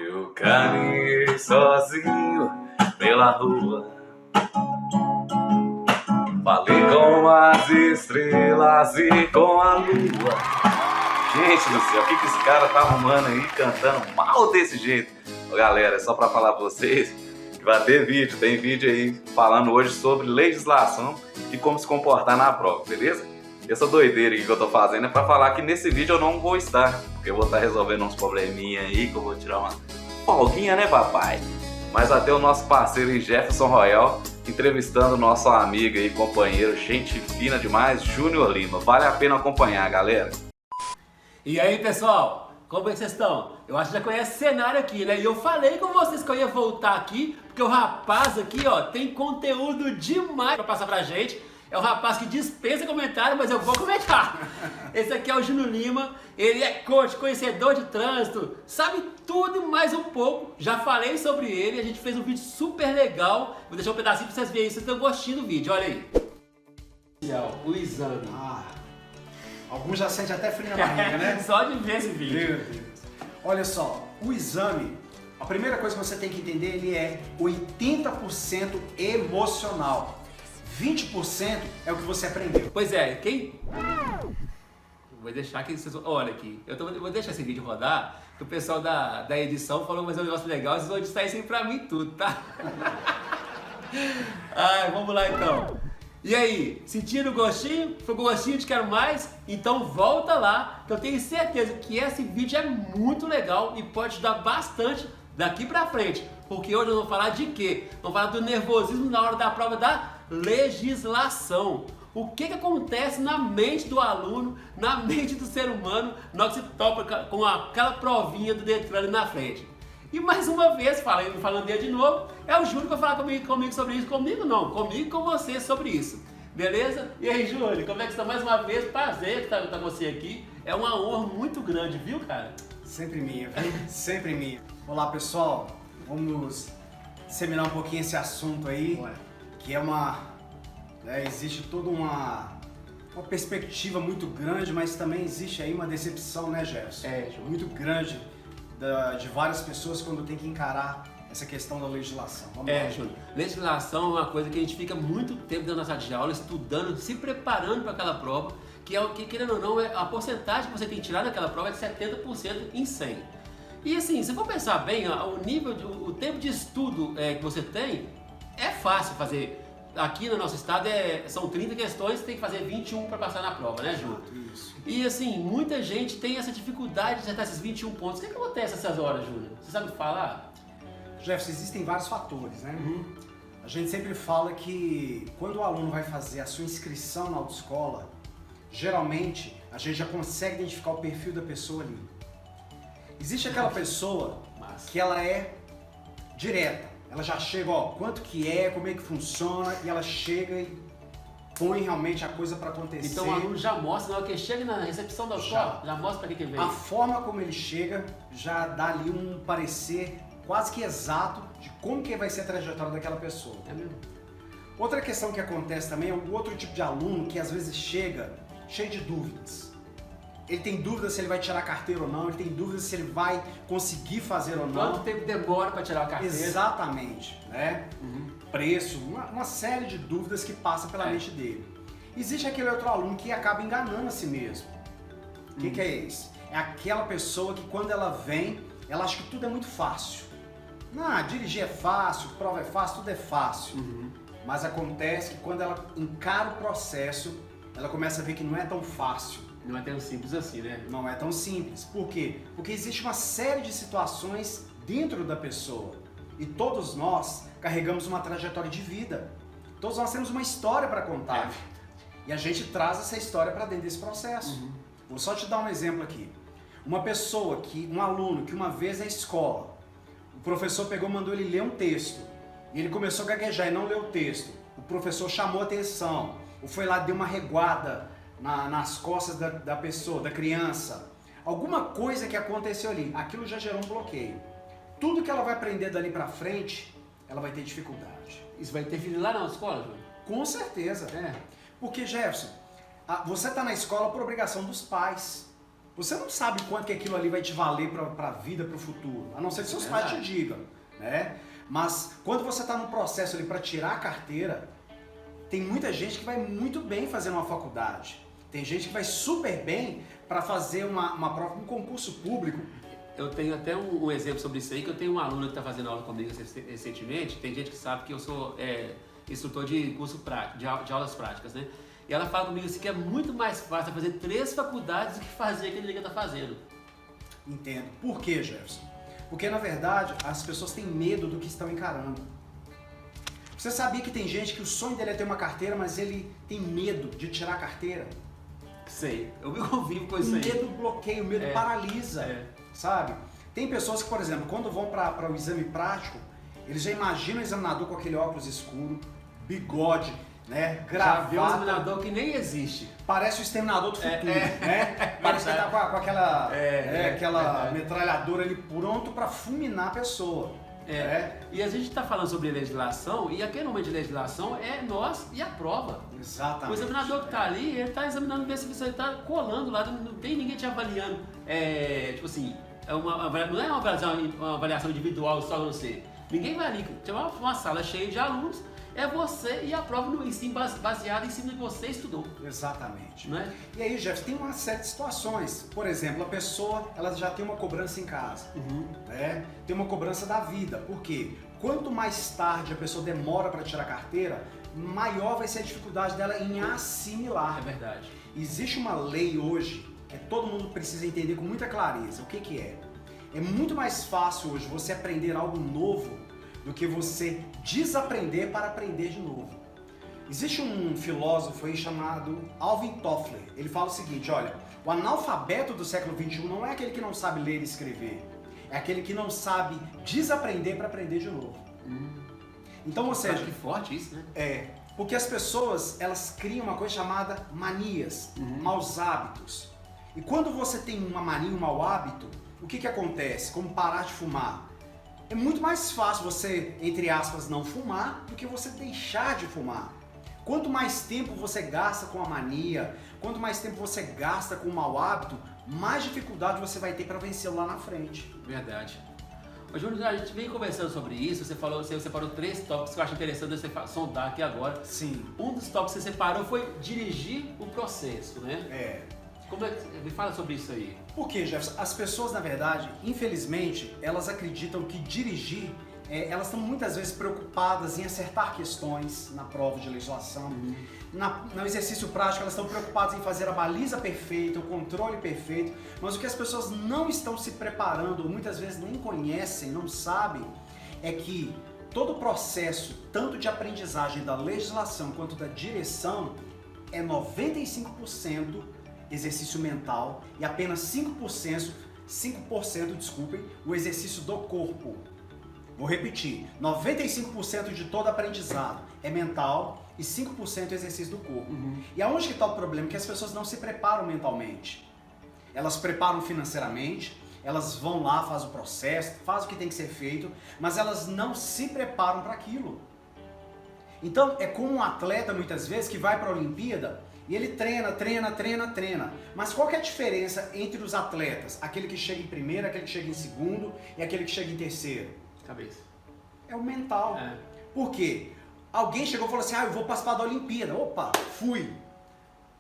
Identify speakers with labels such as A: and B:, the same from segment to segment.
A: Eu caminhei sozinho pela rua, falei com as estrelas e com a lua. Gente do céu, o que esse cara tá arrumando aí, cantando mal desse jeito? Ô, galera, é só pra falar pra vocês que vai ter vídeo, tem vídeo aí falando hoje sobre legislação e como se comportar na prova, beleza? Essa doideira aqui que eu tô fazendo é pra falar que nesse vídeo eu não vou estar, porque eu vou estar resolvendo uns probleminha aí, que eu vou tirar uma folguinha, né, papai? Mas até o nosso parceiro aí, Jefferson Royal, entrevistando o nosso amigo e companheiro, gente fina demais, Júnior Lima. Vale a pena acompanhar, galera.
B: E aí, pessoal, como é que vocês estão? Eu acho que já conhece o cenário aqui, né? E eu falei com vocês que eu ia voltar aqui, porque o rapaz aqui, ó, tem conteúdo demais pra passar pra gente. É um rapaz que dispensa comentário, mas eu vou comentar. Esse aqui é o Júnior Lima, ele é coach, conhecedor de trânsito, sabe tudo e mais um pouco. Já falei sobre ele, a gente fez um vídeo super legal. Vou deixar um pedacinho pra vocês verem isso, vocês estão gostando do vídeo, olha aí. O exame.
C: Alguns já sentem até frio na barriga, né?
B: Só de ver esse vídeo.
C: Meu Deus. Olha só, o exame, a primeira coisa que você tem que entender, ele é 80% emocional. 20% é o que você aprendeu.
B: Pois é, quem... Vou deixar que vocês... Olha aqui, vou deixar esse vídeo rodar, que o pessoal da edição falou, mas é um negócio legal, vocês vão editar isso aí pra mim tudo, tá? Ai, vamos lá então. E aí, sentindo o gostinho? Foi com gostinho de quero mais? Então volta lá, que eu tenho certeza que esse vídeo é muito legal e pode ajudar bastante daqui pra frente. Porque hoje eu vou falar de quê? Vamos falar do nervosismo na hora da prova da legislação. O que acontece na mente do aluno, na mente do ser humano, na hora que se topa com aquela provinha do Detran ali na frente. E mais uma vez, falando dele de novo, é o Júnior que vai falar comigo sobre isso. Comigo não, comigo e com você sobre isso. Beleza? E aí, Júnior, como é que está mais uma vez? Prazer estar com você aqui. É uma honra muito grande, viu, cara?
C: Sempre minha, viu? Sempre minha. Olá, pessoal. Vamos disseminar um pouquinho esse assunto aí, que é existe toda uma perspectiva muito grande, mas também existe aí uma decepção, né, Jefferson?
B: Júnior.
C: Muito grande de várias pessoas quando tem que encarar essa questão da legislação. Vamos lá.
B: Júnior. Legislação é uma coisa que a gente fica muito tempo dentro da sala de aula, estudando, se preparando para aquela prova, que é o que, querendo ou não, a porcentagem que você tem que tirar daquela prova é de 70% em 100. E assim, se for pensar bem, o tempo de estudo que você tem, é fácil fazer. Aqui no nosso estado são 30 questões, tem que fazer 21 para passar na prova, né, Júnior?
C: Isso.
B: E assim, muita gente tem essa dificuldade de acertar esses 21 pontos. O que acontece nessas horas, Júnior? Você sabe falar?
C: Jefferson, existem vários fatores, né? A gente sempre fala que quando o aluno vai fazer a sua inscrição na autoescola, geralmente a gente já consegue identificar o perfil da pessoa ali. Existe aquela pessoa que ela é direta. Ela já chega, ó, quanto que é, como é que funciona, e ela chega e põe realmente a coisa para acontecer.
B: Então o aluno já mostra, na hora que chega na recepção da escola, já mostra para que veio.
C: A forma como ele chega já dá ali um parecer quase que exato de como que vai ser a trajetória daquela pessoa.
B: É mesmo?
C: Outra questão que acontece também é o outro tipo de aluno que às vezes chega cheio de dúvidas. Ele tem dúvida se ele vai tirar a carteira ou não, ele tem dúvida se ele vai conseguir fazer ou não.
B: Quanto tempo demora para tirar a carteira?
C: Exatamente, né? Preço, uma série de dúvidas que passa pela mente dele. Existe aquele outro aluno que acaba enganando a si mesmo. O que é esse? É aquela pessoa que quando ela vem, ela acha que tudo é muito fácil. Dirigir é fácil, prova é fácil, tudo é fácil. Mas acontece que quando ela encara o processo, ela começa a ver que não é tão fácil.
B: Não é tão simples assim, né?
C: Não é tão simples. Por quê? Porque existe uma série de situações dentro da pessoa. E todos nós carregamos uma trajetória de vida. Todos nós temos uma história para contar. E a gente traz essa história para dentro desse processo. Vou só te dar um exemplo aqui. Um aluno que uma vez na escola, o professor pegou e mandou ele ler um texto. E ele começou a gaguejar e não leu o texto. O professor chamou a atenção. Ou foi lá, deu uma reguada nas costas da pessoa, da criança. Alguma coisa que aconteceu ali, aquilo já gerou um bloqueio. Tudo que ela vai aprender dali pra frente, ela vai ter dificuldade.
B: Isso vai interferir lá na escola, Júnior?
C: Com certeza. Porque, Jefferson, você está na escola por obrigação dos pais. Você não sabe quanto que aquilo ali vai te valer para a vida, para o futuro, a não ser que seus pais te digam, né? Mas quando você está no processo ali para tirar a carteira, tem muita gente que vai muito bem fazendo uma faculdade. Tem gente que vai super bem para fazer uma prova, um concurso público.
B: Eu tenho até um exemplo sobre isso aí, que eu tenho uma aluna que está fazendo aula comigo recentemente. Tem gente que sabe que eu sou instrutor de curso prático, de aulas práticas, né? E ela fala comigo assim que é muito mais fácil fazer 3 faculdades do que fazer aquilo que ela está fazendo.
C: Entendo. Por quê, Jefferson? Porque, na verdade, as pessoas têm medo do que estão encarando. Você sabia que tem gente que o sonho dele é ter uma carteira, mas ele tem medo de tirar a carteira?
B: Sei, eu me convivo com isso
C: O
B: aí.
C: medo bloqueia, o medo paralisa, sabe? Tem pessoas que, por exemplo, quando vão para o exame prático, eles já imaginam o examinador com aquele óculos escuro, bigode, né?
B: Já vê um
C: Gravata.
B: examinador que nem existe.
C: Parece o Exterminador do Futuro, né? Parece que ele tá com aquela, aquela metralhadora ali pronto para fulminar a pessoa.
B: E a gente está falando sobre legislação, e aquele momento de legislação é nós e a prova.
C: Exatamente.
B: O examinador que está ali, ele está examinando ver se você está colando lá, não tem ninguém te avaliando. Tipo assim, não é uma avaliação individual só você. Ninguém vai ali, tem uma sala cheia de alunos, é você e a prova baseada em cima de você estudou.
C: Exatamente.
B: Não é?
C: E aí, Jeff, tem uma série de situações. Por exemplo, a pessoa ela já tem uma cobrança em casa, né? Tem uma cobrança da vida. Por quê? Quanto mais tarde a pessoa demora para tirar a carteira, maior vai ser a dificuldade dela em assimilar.
B: É verdade.
C: Existe uma lei hoje que todo mundo precisa entender com muita clareza. O que que é? É muito mais fácil hoje você aprender algo novo do que você desaprender para aprender de novo. Existe um filósofo aí chamado Alvin Toffler. Ele fala o seguinte, olha, o analfabeto do século XXI não é aquele que não sabe ler e escrever, é aquele que não sabe desaprender para aprender de novo. Então, ou seja,
B: Que forte isso, né?
C: porque as pessoas, elas criam uma coisa chamada manias, maus hábitos. E quando você tem uma mania, um mau hábito, o que acontece? Como parar de fumar? É muito mais fácil você, entre aspas, não fumar do que você deixar de fumar. Quanto mais tempo você gasta com a mania, quanto mais tempo você gasta com o mau hábito, mais dificuldade você vai ter para vencê-lo lá na frente.
B: Verdade. Ô, Júnior, a gente vem conversando sobre isso, você separou 3 tópicos que eu acho interessante você sondar aqui agora.
C: Sim.
B: Um dos tópicos que você separou foi dirigir o processo, né? Como é que, me fala sobre isso aí.
C: Por quê, Jefferson? As pessoas, na verdade, infelizmente, elas acreditam que dirigir, elas estão muitas vezes preocupadas em acertar questões na prova de legislação. No exercício prático, elas estão preocupadas em fazer a baliza perfeita, o controle perfeito, mas o que as pessoas não estão se preparando, ou muitas vezes nem conhecem, não sabem, é que todo o processo, tanto de aprendizagem da legislação quanto da direção, é 95% exercício mental e apenas 5%, desculpem, o exercício do corpo. Vou repetir, 95% de todo aprendizado é mental e 5% é exercício do corpo. E aonde que está o problema? Que as pessoas não se preparam mentalmente. Elas preparam financeiramente, elas vão lá, fazem o processo, fazem o que tem que ser feito, mas elas não se preparam para aquilo. Então é como um atleta muitas vezes que vai para a Olimpíada e ele treina. Mas qual que é a diferença entre os atletas? Aquele que chega em primeiro, aquele que chega em segundo e aquele que chega em terceiro?
B: Cabeça.
C: É o mental. Por quê? Alguém chegou e falou assim, eu vou participar da Olimpíada. Opa, fui.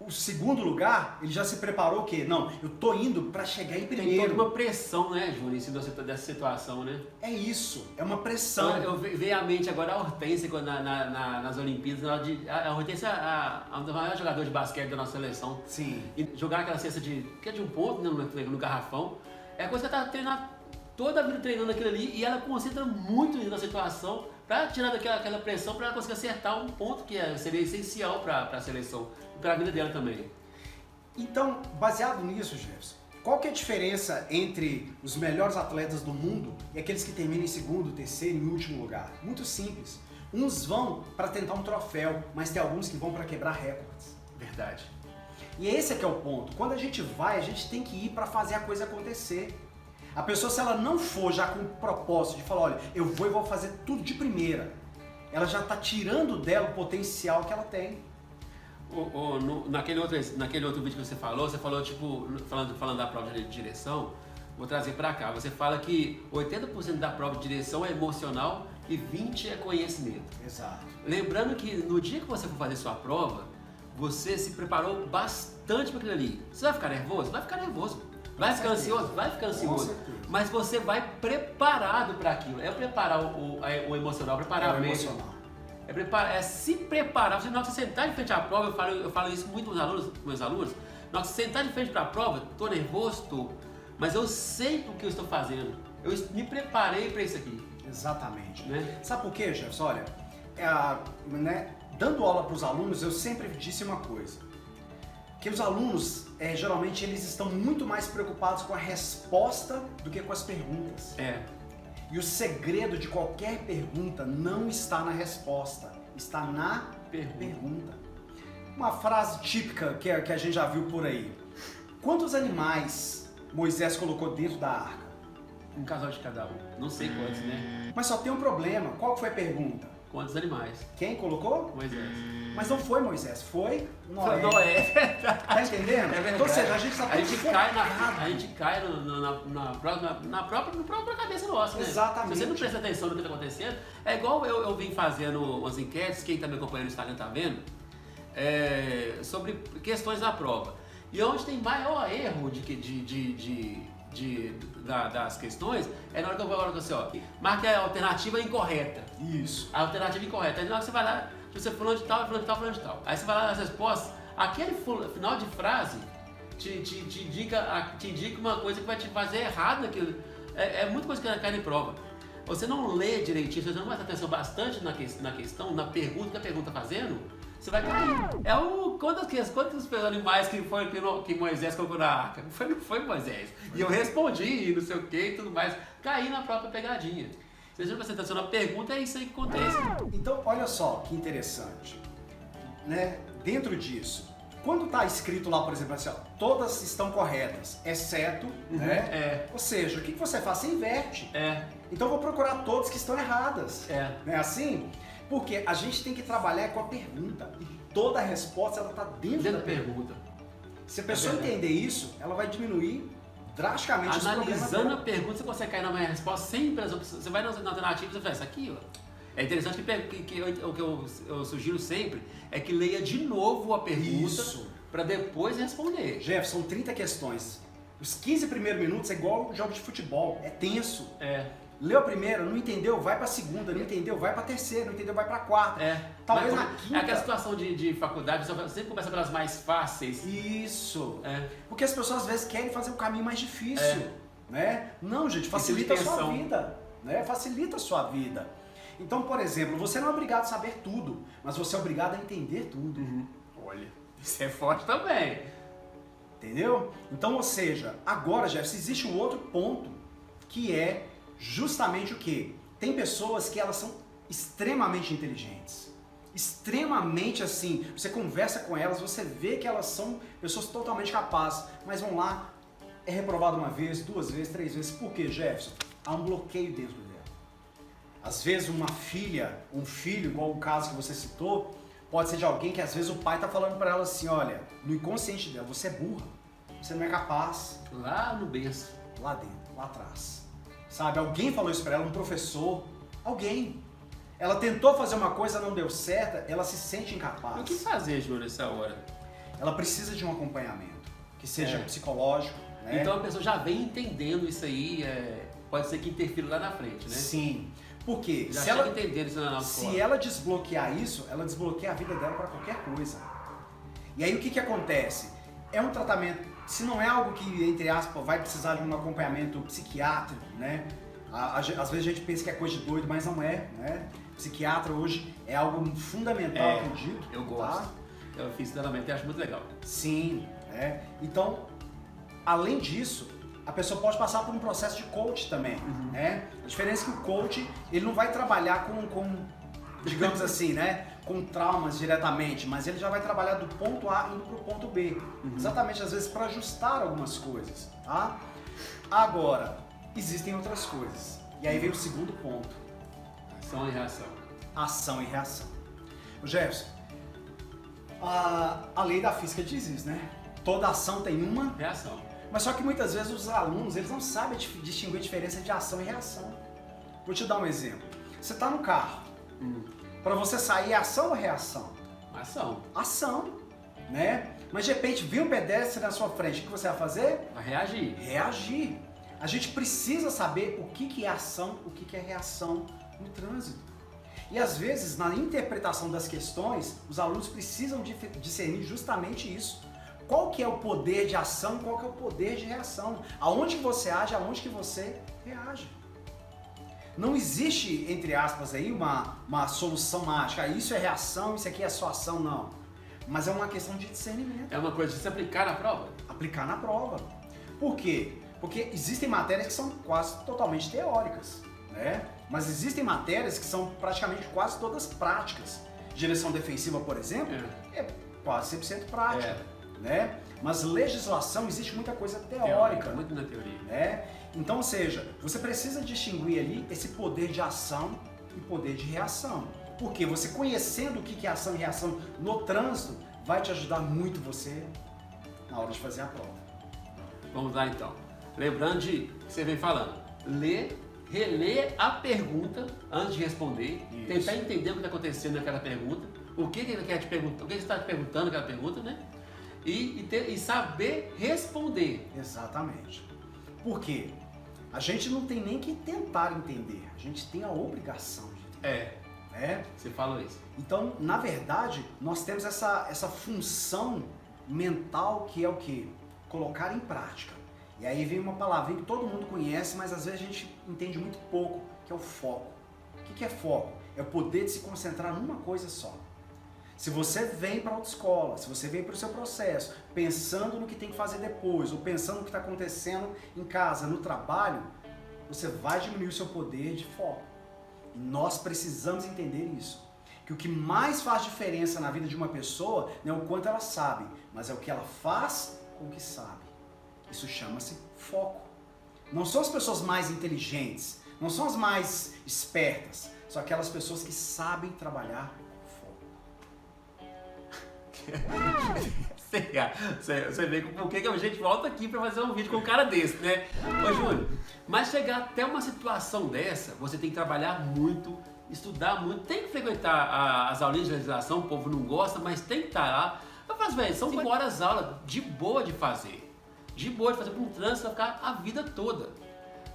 C: O segundo lugar, ele já se preparou o quê? Não, eu tô indo para chegar em primeiro.
B: Tem toda uma pressão, né, Júnior, em cima dessa situação, né?
C: É isso, é uma pressão.
B: Eu vejo à mente agora a Hortência nas Olimpíadas, a Hortência é a maior jogadora de basquete da nossa seleção.
C: Sim.
B: E jogar aquela cesta que é de um ponto, né, no garrafão, é a coisa que ela tá treinando toda a vida treinando aquilo ali e ela concentra muito na situação para tirar aquela pressão para ela conseguir acertar um ponto que seria essencial para a seleção e para a vida dela também.
C: Então, baseado nisso, Jefferson, qual que é a diferença entre os melhores atletas do mundo e aqueles que terminam em segundo, terceiro e último lugar? Muito simples. Uns vão para tentar um troféu, mas tem alguns que vão para quebrar recordes.
B: Verdade.
C: E esse é que é o ponto. Quando a gente vai, a gente tem que ir para fazer a coisa acontecer. A pessoa, se ela não for já com o propósito de falar, olha, eu vou fazer tudo de primeira, ela já está tirando dela o potencial que ela tem.
B: Naquele outro vídeo que você falou tipo, falando da prova de direção, vou trazer pra cá. Você fala que 80% da prova de direção é emocional e 20% é conhecimento.
C: Exato.
B: Lembrando que no dia que você for fazer sua prova, você se preparou bastante para aquilo ali. Você vai ficar nervoso? Vai ficar nervoso. Vai ficar ansioso? Vai ficar ansioso. Mas você vai preparado para aquilo. É preparar o emocional, preparar a mente. É se preparar. Na hora que você sentar de frente à prova, eu falo isso muito com meus alunos. Na hora que você sentar de frente para a prova, tô nervoso, tô. Mas eu sei o que eu estou fazendo. Eu me preparei para isso aqui.
C: Exatamente.
B: Né?
C: Sabe por quê, Jefferson? Olha, dando aula para os alunos, eu sempre disse uma coisa. Que os alunos, geralmente, eles estão muito mais preocupados com a resposta do que com as perguntas. E o segredo de qualquer pergunta não está na resposta, está na pergunta. Uma frase típica que a gente já viu por aí. Quantos animais Moisés colocou dentro da arca?
B: Um casal de cada um. Não sei quantos, né?
C: Mas só tem um problema. Qual foi a pergunta?
B: Quantos animais?
C: Quem colocou?
B: Moisés.
C: Mas não foi Moisés, foi Noé.
B: Foi Noé, é verdade.
C: Tá entendendo?
B: É verdade.
C: Então, ou seja, a gente está
B: A gente cai na própria cabeça nossa, né?
C: Exatamente.
B: Se você não presta atenção no que está acontecendo, é igual eu vim fazendo umas enquetes, quem está me acompanhando no Instagram está vendo, sobre questões da prova. E onde tem maior erro das questões é na hora que eu vou agora assim, ó, marque a alternativa incorreta.
C: Isso.
B: A alternativa incorreta. Aí na hora que você vai lá, você falando de tal, falando de tal, falando de tal. Aí você vai lá nas respostas, aquele final de frase te indica uma coisa que vai te fazer errado naquilo. É muita coisa que cai em prova. Você não lê direitinho, você não presta atenção bastante na questão, na pergunta que a pergunta está fazendo, você vai cair. Quantos animais que Moisés colocou na arca? Não foi Moisés. E eu respondi, não sei o que e tudo mais. Caí na própria pegadinha. Se você não prestar atenção na pergunta, é isso aí que acontece.
C: Então, olha só que interessante. Né? Dentro disso, quando está escrito lá, por exemplo, assim, ó, todas estão corretas, exceto, né? Ou seja, o que você faz? Você inverte. Então eu vou procurar todas que estão erradas. Não é assim? Porque a gente tem que trabalhar com a pergunta. E toda a resposta ela está dentro da pergunta. Se a pessoa entender isso, ela vai diminuir drasticamente os problemas.
B: Analisando a pergunta, você consegue cair na minha resposta sempre. Você vai na alternativa e você fala, isso aqui, ó. É interessante o que eu sugiro sempre é que leia de novo a pergunta para depois responder.
C: Jefferson, são 30 questões. Os 15 primeiros minutos é igual jogo de futebol, é tenso. Leu a primeira, não entendeu, vai pra segunda, não entendeu, vai pra terceira, não entendeu, vai pra quarta. Talvez na quinta.
B: É aquela situação de faculdade, você sempre começa pelas mais fáceis.
C: Isso. Porque as pessoas às vezes querem fazer um caminho mais difícil. Né? Não, gente, facilita a sua vida. Né? Facilita a sua vida. Então, por exemplo, você não é obrigado a saber tudo, mas você é obrigado a entender tudo.
B: Olha, isso é forte também.
C: Entendeu? Então, ou seja, agora, Jefferson, existe um outro ponto que é justamente o quê? Tem pessoas que elas são extremamente inteligentes. Extremamente assim, você conversa com elas, você vê que elas são pessoas totalmente capazes, mas vão lá, é reprovado uma vez, 2 vezes, 3 vezes. Por quê, Jefferson? Há um bloqueio dentro dela. Às vezes uma filha, um filho, igual o caso que você citou, pode ser de alguém que às vezes o pai está falando para ela assim, olha, no inconsciente dela, você é burra, você não é capaz.
B: Lá no berço.
C: Lá dentro, lá atrás. Sabe, alguém falou isso para ela, um professor, alguém. Ela tentou fazer uma coisa, não deu certo, ela se sente incapaz.
B: O que fazer, Júlio, nessa hora?
C: Ela precisa de um acompanhamento, que seja psicológico, né?
B: Então a pessoa já vem entendendo isso aí, pode ser que interfira lá na frente, né?
C: Sim, porque
B: já
C: se ela
B: entendendo isso na escola.
C: Se ela desbloquear isso, ela desbloqueia a vida dela para qualquer coisa. E aí o que acontece? É um tratamento, se não é algo que, entre aspas, vai precisar de um acompanhamento psiquiátrico, né? Às vezes a gente pensa que é coisa de doido, mas não é, né? Psiquiatra hoje é algo fundamental, acredito.
B: Eu gosto. Tá? Eu fiz tratamento e acho muito legal.
C: Sim, Então, além disso, a pessoa pode passar por um processo de coach também, né? A diferença é que o coach, ele não vai trabalhar com digamos assim, né? Com traumas diretamente, mas ele já vai trabalhar do ponto A indo para o ponto B. Exatamente, às vezes, para ajustar algumas coisas, tá? Agora, existem outras coisas. E aí vem o segundo ponto.
B: Ação e reação.
C: Ação e reação. Jefferson, A lei da física diz isso, né? Toda ação tem uma,
B: Reação.
C: mas só que muitas vezes os alunos, eles não sabem distinguir a diferença de ação e reação. Vou te dar um exemplo. Você está no carro. Para você sair, é ação ou reação?
B: Ação.
C: Ação, né? Mas de repente, viu um pedestre na sua frente, o que você vai fazer?
B: Vai reagir.
C: Reagir. A gente precisa saber o que é ação, o que é reação no trânsito. E às vezes, na interpretação das questões, os alunos precisam discernir justamente isso. Qual que é o poder de ação, qual que é o poder de reação? Aonde que você age, aonde que você reage. Não existe, entre aspas, aí uma solução mágica. Isso é reação, isso aqui é só ação, não. Mas é uma questão de discernimento.
B: É uma coisa de se aplicar na prova.
C: Aplicar na prova. Por quê? Porque existem matérias que são quase totalmente teóricas, né? Mas existem matérias que são praticamente quase todas práticas. Direção defensiva, por exemplo, é quase 100% prática, né? Mas legislação, existe muita coisa teórica.
B: Muito na teoria.
C: Né? Então, ou seja, você precisa distinguir ali esse poder de ação e poder de reação. Porque você conhecendo o que é ação e reação no trânsito vai te ajudar muito você na hora de fazer a prova.
B: Vamos lá então. Lembrando de que você vem falando, reler a pergunta antes de responder,
C: Isso.
B: tentar entender o que está acontecendo naquela pergunta, o que ele quer te perguntar, o que ele está te perguntando naquela pergunta, né? E saber responder.
C: Exatamente. Por quê? A gente não tem nem que tentar entender, a gente tem a obrigação de entender. Né?
B: Você falou isso.
C: Então, na verdade, nós temos essa função mental que é o quê? Colocar em prática. E aí vem uma palavrinha que todo mundo conhece, mas às vezes a gente entende muito pouco, que é o foco. O que é foco? É o poder de se concentrar numa coisa só. Se você vem para a autoescola, se você vem para o seu processo, pensando no que tem que fazer depois, ou pensando no que está acontecendo em casa, no trabalho, você vai diminuir o seu poder de foco. E nós precisamos entender isso. Que o que mais faz diferença na vida de uma pessoa não é o quanto ela sabe, mas é o que ela faz com o que sabe. Isso chama-se foco. Não são as pessoas mais inteligentes, não são as mais espertas, são aquelas pessoas que sabem trabalhar com foco.
B: Você vê por que a gente volta aqui para fazer um vídeo com um cara desse, né? Ô Júnior, mas chegar até uma situação dessa, você tem que trabalhar muito, estudar muito, tem que frequentar as aulinhas de legislação, o povo não gosta, mas tem que estar lá. Mas, velho, são 5 horas aula de boa de fazer. De boa de fazer para um trânsito, vai ficar a vida toda.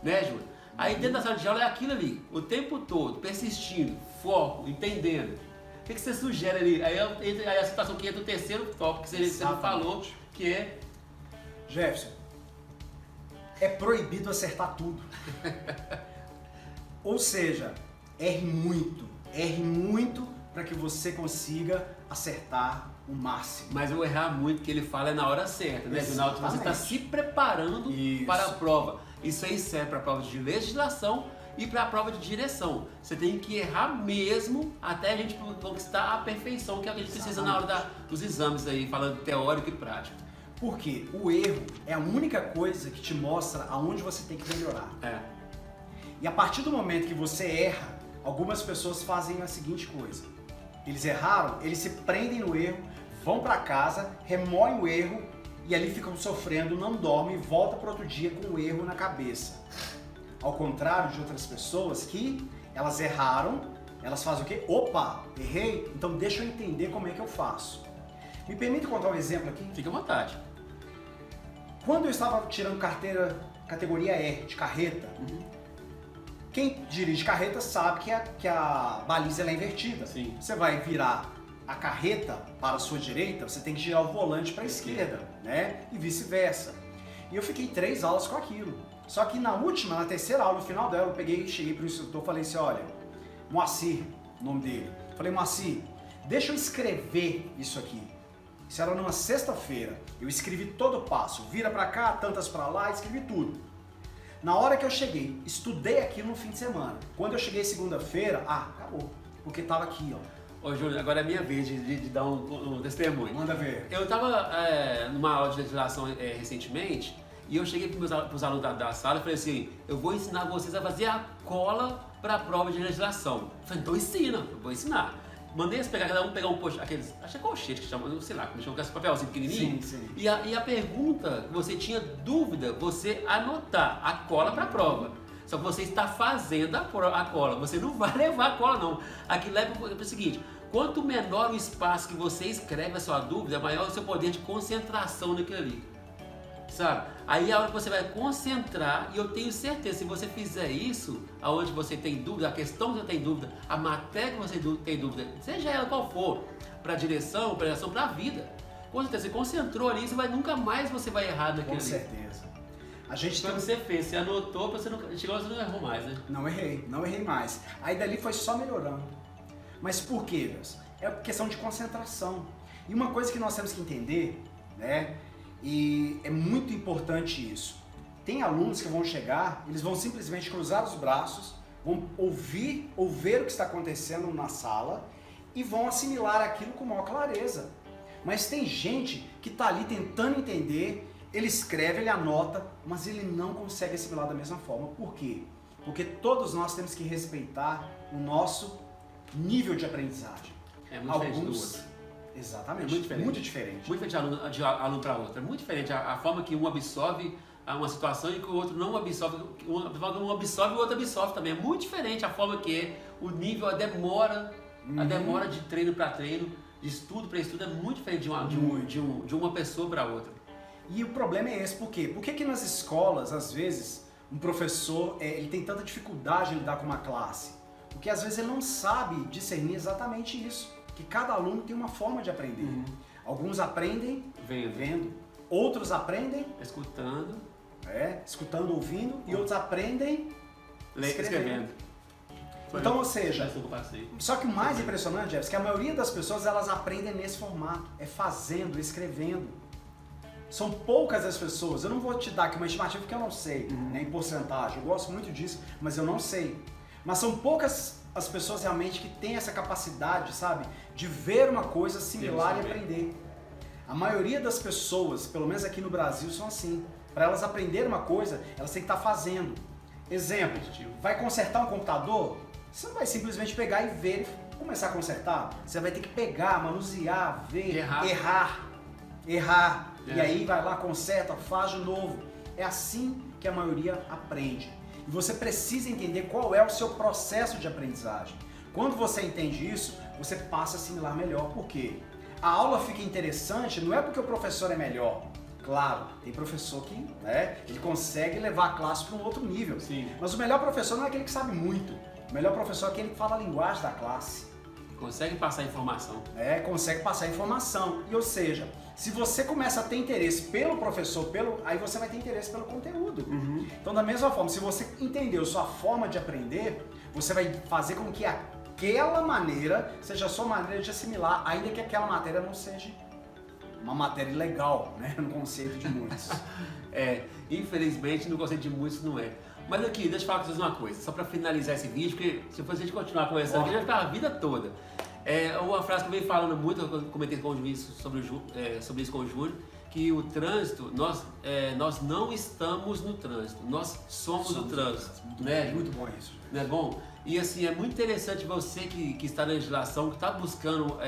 B: Né, Júnior? Aí dentro da sala de aula é aquilo ali, o tempo todo, persistindo, foco, entendendo. O que você sugere ali? Aí a situação que entra o terceiro tópico que você falou, que é...
C: Jefferson, é proibido acertar tudo. Ou seja, erre muito para que você consiga acertar o máximo.
B: Mas o errar muito que ele fala é na hora certa, né? Na hora que você está se preparando para a prova. Isso aí serve para a prova de legislação e para a prova de direção. Você tem que errar mesmo até a gente conquistar a perfeição que a gente precisa na hora dos exames aí, falando teórico e prático.
C: Porque o erro é a única coisa que te mostra aonde você tem que melhorar. E a partir do momento que você erra, algumas pessoas fazem a seguinte coisa. Eles erraram, eles se prendem no erro, vão para casa, remoem o erro e ali ficam sofrendo, não dormem e voltam para outro dia com o erro na cabeça. Ao contrário de outras pessoas que elas erraram, elas fazem o quê? Opa, errei, então deixa eu entender como é que eu faço. Me permite contar um exemplo aqui?
B: Fica à vontade.
C: Quando eu estava tirando carteira categoria R, de carreta, quem dirige carreta sabe que a baliza é invertida.
B: Sim.
C: Você vai virar a carreta para a sua direita, você tem que girar o volante para a esquerda, né? E vice-versa. E eu fiquei 3 aulas com aquilo. Só que na terceira aula, no final dela, cheguei para o instrutor e falei assim, olha, Moacir, o nome dele. Falei, Moacir, deixa eu escrever isso aqui. Isso era numa sexta-feira. Eu escrevi todo o passo. Vira para cá, tantas para lá, escrevi tudo. Na hora que eu cheguei, estudei aquilo no fim de semana. Quando eu cheguei segunda-feira, acabou. Porque tava aqui, ó.
B: Ô Júnior, agora é minha vez de dar um testemunho.
C: Manda ver.
B: Eu estava numa aula de legislação recentemente e eu cheguei para os alunos da sala e falei assim, eu vou ensinar vocês a fazer a cola para a prova de legislação. Eu falei, então ensina, eu vou ensinar. Mandei eles pegar, cada um pegar um post, aqueles, acho que é colchete que chama, sei lá, como chama, esse papelzinho pequenininho.
C: Sim.
B: E a pergunta que você tinha dúvida, você anotar a cola para a prova. Só que você está fazendo a cola, você não vai levar a cola não. Aquilo é o seguinte, quanto menor o espaço que você escreve a sua dúvida, maior o seu poder de concentração naquilo ali. Sabe? Aí a hora que você vai concentrar, e eu tenho certeza, se você fizer isso, aonde você tem dúvida, a questão que você tem dúvida, a matéria que você tem dúvida, seja ela qual for, para direção, para a vida, com certeza, você concentrou ali, nunca mais você vai errar naquilo ali.
C: Com certeza. A gente
B: Quando você fez, você anotou, você não errou mais, né?
C: Não errei mais. Aí dali foi só melhorando. Mas por quê, Deus? É questão de concentração. E uma coisa que nós temos que entender, né? E é muito importante isso. Tem alunos que vão chegar, eles vão simplesmente cruzar os braços, vão ouvir ou ver o que está acontecendo na sala e vão assimilar aquilo com maior clareza. Mas tem gente que está ali tentando entender, ele escreve, ele anota, mas ele não consegue assimilar da mesma forma. Por quê? Porque todos nós temos que respeitar o nosso nível de aprendizagem.
B: É muito diferente do outro.
C: Exatamente,
B: Muito diferente.
C: muito diferente.
B: Muito diferente de aluno para outro. É muito diferente a forma que um absorve uma situação e que o outro não absorve. Um absorve e o outro absorve também. É muito diferente a forma que é o nível, a demora de treino para treino, de estudo para estudo é muito diferente de uma pessoa para outra.
C: E o problema é esse, por quê? Por que nas escolas, às vezes, um professor ele tem tanta dificuldade em lidar com uma classe? Porque às vezes ele não sabe discernir exatamente isso. Que cada aluno tem uma forma de aprender. Alguns aprendem vendo, outros aprendem
B: escutando,
C: ouvindo, e outros aprendem escrevendo. Então, ou seja, só que o mais impressionante, Jefferson, é que a maioria das pessoas elas aprendem nesse formato, é fazendo, escrevendo. São poucas as pessoas, eu não vou te dar aqui uma estimativa porque eu não sei, né, em porcentagem, eu gosto muito disso, mas eu não sei. Mas são poucas as pessoas realmente que têm essa capacidade, sabe, de ver uma coisa similar e aprender. A maioria das pessoas, pelo menos aqui no Brasil, são assim. Para elas aprenderem uma coisa, elas têm que estar fazendo. Exemplo, vai consertar um computador? Você não vai simplesmente pegar e ver e começar a consertar. Você vai ter que pegar, manusear, ver, errar. E aí vai lá, conserta, faz de novo. É assim que a maioria aprende. E você precisa entender qual é o seu processo de aprendizagem. Quando você entende isso, você passa a assimilar melhor. Por quê? A aula fica interessante não é porque o professor é melhor. Claro, tem professor que ele consegue levar a classe para um outro nível.
B: Sim.
C: Mas o melhor professor não é aquele que sabe muito. O melhor professor é aquele que fala a linguagem da classe.
B: Consegue passar informação.
C: Consegue passar informação. E ou seja, se você começa a ter interesse pelo professor, aí você vai ter interesse pelo conteúdo. Então da mesma forma, se você entendeu sua forma de aprender, você vai fazer com que aquela maneira seja a sua maneira de assimilar, ainda que aquela matéria não seja uma matéria legal, né? No conceito de muitos.
B: Infelizmente no conceito de muitos não é. Mas aqui, deixa eu falar com vocês uma coisa, só para finalizar esse vídeo, porque se for a gente continuar conversando aqui, já vai ficar a vida toda. Uma frase que eu venho falando muito, eu comentei com o juiz sobre isso com o Júnior, que o trânsito, nós não estamos no trânsito, nós somos o trânsito.
C: Muito bom isso.
B: Não é bom? E assim, é muito interessante você que está na legislação, que está buscando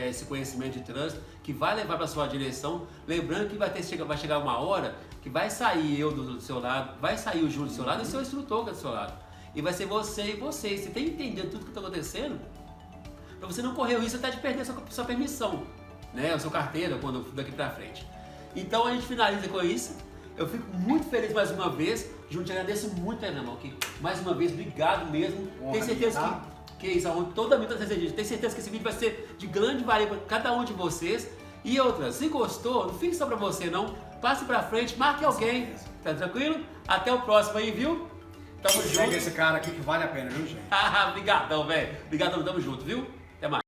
B: esse conhecimento de trânsito, que vai levar para a sua direção, lembrando que vai chegar uma hora que vai sair eu do seu lado, vai sair o Júlio do seu lado e o seu instrutor do seu lado. E vai ser você e você. Você tem que entender tudo que está acontecendo, para você não correr o risco até de perder a sua permissão, né? A sua carteira, quando daqui para frente. Então a gente finaliza com isso. Eu fico muito feliz mais uma vez. Júnior, te agradeço muito, meu irmão. Mais uma vez, obrigado mesmo. Tenho certeza que isso, toda a minha tenho certeza que esse vídeo vai ser de grande valia para cada um de vocês. E outra, se gostou, não fique só para você não. Passe para frente, marque alguém. Tá tranquilo? Até o próximo aí, viu? Tamo junto.
C: Segue esse cara aqui que vale a pena, viu, gente?
B: Obrigadão, velho. Obrigadão, tamo junto, viu? Até mais.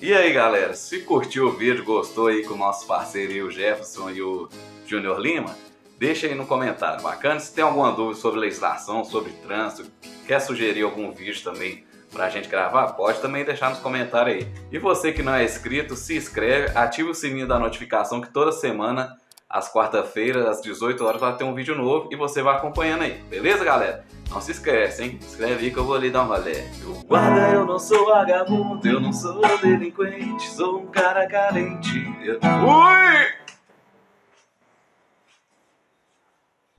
A: E aí, galera, se curtiu o vídeo, gostou aí com o nosso parceiro aí, o Jefferson e o Júnior Lima, deixa aí no comentário, bacana? Se tem alguma dúvida sobre legislação, sobre trânsito, quer sugerir algum vídeo também pra gente gravar, pode também deixar nos comentários aí. E você que não é inscrito, se inscreve, ativa o sininho da notificação que toda semana às quarta-feiras, às 18 horas, vai ter um vídeo novo e você vai acompanhando aí. Beleza, galera? Não se esquece, hein? Escreve aí que eu vou ali dar um rolê. Eu guarda, eu não sou vagabundo, eu não sou delinquente, sou um cara carente. Fui!